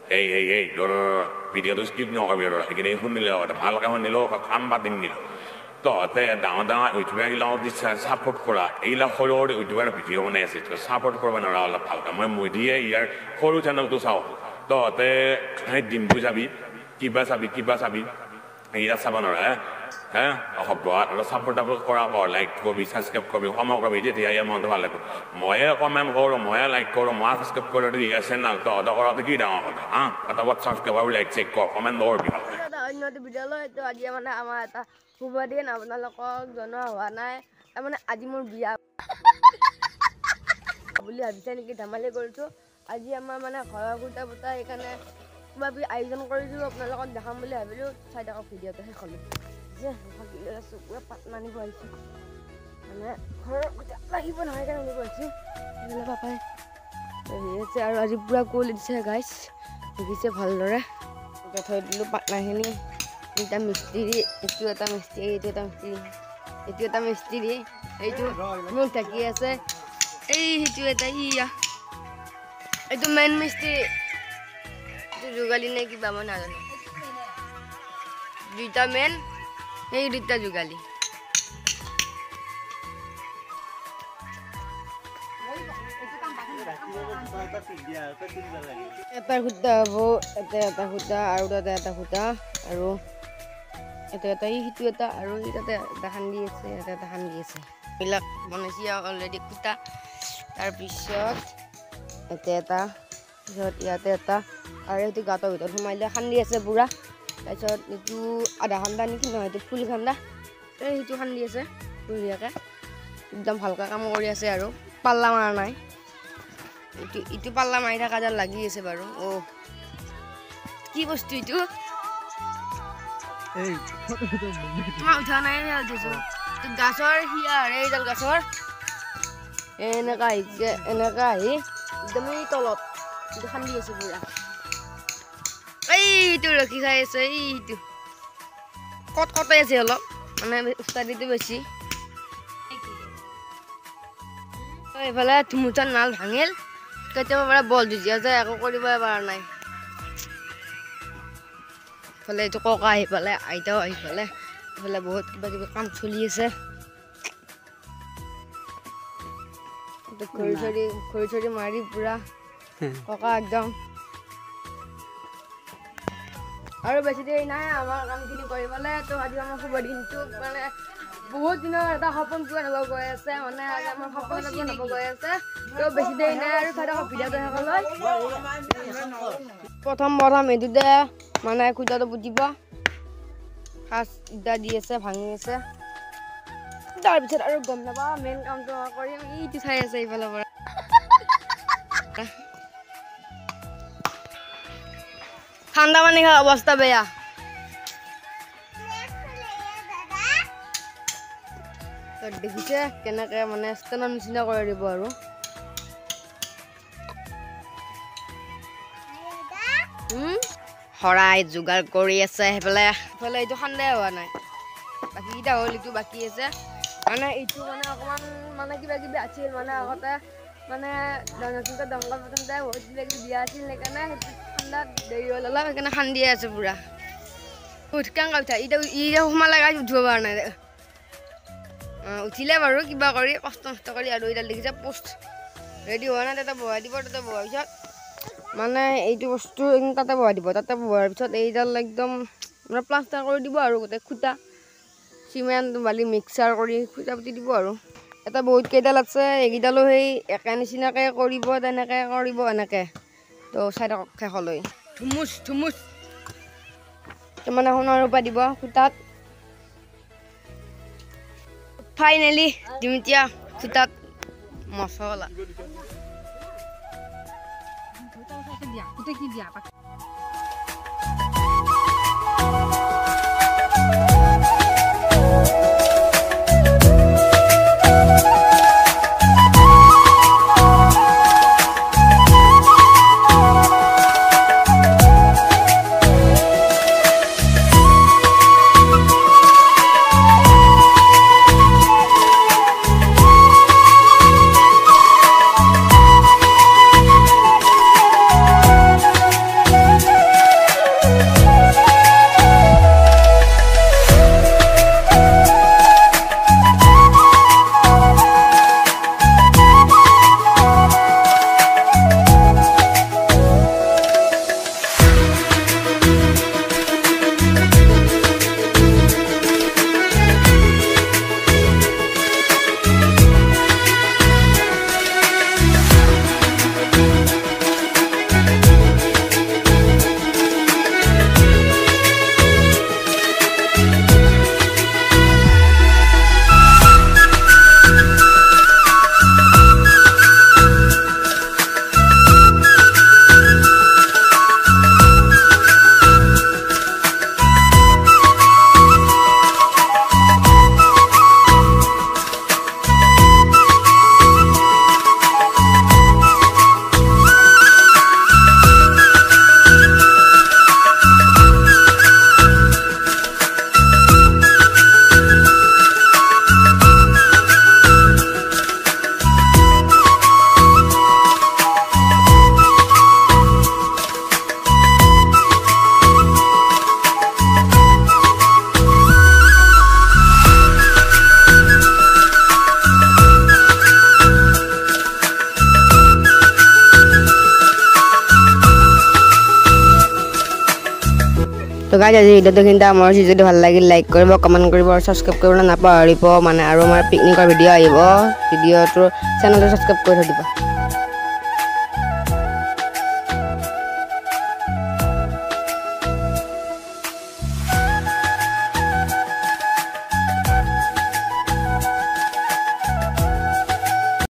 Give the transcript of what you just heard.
এই ভিডিঅ'টো স্কিপ নকৰিবি আৰু সেইখিনি শুনিলে ভালকৈ শুনিলেও কাম পাতি নিল তহঁতে ডাঙৰ ডাঙৰ ইউটিউবাৰগিলাক ছাপোৰ্ট কৰা এইবিলাক সৰু সৰু ইউটিউবাৰ ভিডিঅ' বনাই আছে ছাপোৰ্ট কৰিব নোৱাৰা অলপ ভালকৈ মই মোদীয়ে ইয়াৰ সৰু চেনেলটো চাওঁ তহঁতে সেই ডিম্পু যাবি কিবা চাবি এইবিলাক চাব নোৱাৰা হে হ'ব আৰু ছাপোৰ্ট কৰা লাইক কৰিবি ছাবস্ক্ৰাইব কৰিবি সময় কৰিবি তেতিয়া ইয়াৰ মনটো ভাল লাগিব ময়ে কমেণ্ট কৰোঁ ময়ে লাইক কৰোঁ মই ছাবস্ক্ৰাইব কৰোঁ ইয়াৰ চেনেল তহঁতে কৰাটো কি ডাঙৰ কথা হা এটা ছাবস্ক্ৰাইব আৰু লাইক চেক কৰ কমেণ্ট নকৰিবি ভালকৈ অন্য ভিডিঅ'লৈ তো আজি মানে আমাৰ এটা শুভ দিন আপোনালোকক জনোৱা হোৱা নাই তাৰমানে আজি মোৰ বিয়া বুলি ভাবিছে নেকি ধেমালি কৰিছোঁ আজি আমাৰ মানে ঘৰৰ কুৰ্তা পুতা সেইকাৰণে কিবা আয়োজন কৰিছোঁ আপোনালোকক দেখাম বুলি ভাবিলোঁ চাই থাকক ভিডিঅ'টো শেষ হ'লোঁ যে চকুৰে পাত মানিব আহিছোঁ মানে ঘৰৰ কুৰ্তা লাগিব নহয় কাৰণে আনিব আহিছোঁ পাপাই আছে আৰু আজি পূৰা কুঁৱলী দিছে গাইছ দেখিছে ভালদৰে থৈ দিলোঁ পাটনাখিনি এটা মিস্ত্ৰী এইটো এটা মিস্ত্ৰী এইটো এটা মিস্ত্ৰী এইটো মোক থাকি আছে সেইটো এটা এইটো মেইন মিস্ত্ৰী এইটো যোগালী নে কিবা মই নাজানো দুইটা মেইন এই দুইটা যোগালী এটা খুঁটা হ'ব এটা খুঁটা আৰু তাতে এটা খুঁটা আৰু এটা সিটো এটা আৰু তাতে এটা খান্দি আছে এটা খান্দি আছে এইবিলাক বনাইছে অলৰেডি খুঁটা তাৰপিছত এটা পিছত ইয়াতে এটা আৰু সেইটো গাঁতৰ ভিতৰত সোমাই লৈ খান্দি আছে পুৰা তাৰপিছত এইটো আধা খান্দা নেকি নহয় এইটো ফুল খান্দা সেইটো খান্দি আছে বঢ়িয়াকৈ একদম ভালকৈ কাম কৰি আছে আৰু পাল্লা মাৰা নাই ইটো পাল্লা মাৰি থকা যেন লাগি আছে বাৰু কি বস্তু এইটো উঠা নাই গাছৰ হিয়াৰ এইডাল গাছৰ এনেকা আহিছে এনেকা আহি একদমেই তলত এইটো খান্দি আছে পুৰা এইটো ৰখি খাই আছে এইটো কটাই আছে অলপ মানে উস্তাদিটো বেছি এইফালে ধুমুচাৰ নাল ভাঙিল কেতিয়াবা পৰা বল যুঁজিয়া যায় একো কৰিবই পৰা নাই এইফালে এইটো ককা আহি পালে আইতাও আহি পালে এইফালে বহুত কিবা কিবি কাম চলি আছে খৰি চৰি মাৰি পুৰা ককা একদম আৰু বেছি দেৰি নাই আমাৰ কামখিনি কৰিবলৈ তো আজি আমাৰ শুভ দিনটো মানে বহুত দিনৰ এটা সপোন পূৰণ হ'ব গৈ আছে মানে আজি আমাৰ সপোন পূৰণ হ'ব গৈ আছে তো বেছি দেৰি নাই আৰু চাই থাকক ভিডিঅ'টো শেষলৈ প্ৰথম এইটোতে মানে খুঁটাটো পুতিব ফাৰ্ষ্ট ইটা দি আছে ভাঙি আছে তাৰপিছত আৰু গম নাপা মেইন কামটো কৰিম এইটো চাই আছে এইফালৰ পৰা ঠাণ্ডা পানী খোৱা অৱস্থা বেয়া দেখিছে কেনেকে মানে ষ্টেনৰ নিচিনা কৰি দিব আৰু শৰাই যোগাৰ কৰি আছে সেইফালে এইটো খান্দাই হোৱা নাই বাকীকেইটা হ'ল এইটো বাকী আছে মানে এইটো মানে অকণমান মানে কিবা কিবি আছিল মানে আগতে মানে নতুনকৈ দমকল প্ৰথমতে বহুত কিবা কিবি দিয়া আছিল সেইকাৰণে সেইটো ঠাণ্ডাত দেৰি হ'ল অলপ সেইকাৰণে খান্দিয়ে আছে পুৰা উঠকাং উঠা এতিয়া সোমালে গাড়ী উঠিব পৰা নাই উঠিলে বাৰু কিবা কৰি কষ্ট কৰি আৰু এতিয়া দেখিছে পোষ্ট ৰেডি হোৱা নাই তাতে বহাই দিব তাতে বহাৰ পিছত মানে এইটো বস্তু তাতে বহাই দিব তাতে বহাৰ পিছত এইডাল একদম মানে প্লাষ্টাৰ কৰি দিব আৰু গোটেই খুঁটা চিমেণ্ট বালি মিক্সাৰ কৰি খুঁটা পুতি দিব আৰু এটা বহুত কেইডাল আছে এইকেইডালো সেই একে নিচিনাকৈ কৰিব তেনেকৈ কৰিব এনেকৈ তো চাই থাকক শেষলৈ ধুমুচ মানে সোণৰ ৰূপা দিব খুঁটাত ফাইনেলি দিম এতিয়া খুঁটাত মছলা তো গাইজ আজি ভিডিঅ'টো কিন্তু আমাৰ যদি ভাল লাগিল লাইক কৰিব কমেণ্ট কৰিব আৰু ছাবস্ক্ৰাইব কৰিবলৈ নাপাহৰিব মানে আৰু আমাৰ পিকনিকৰ ভিডিঅ' আহিব ভিডিঅ'টোৰ চেনেলটো ছাবস্ক্ৰাইব কৰি থৈ দিব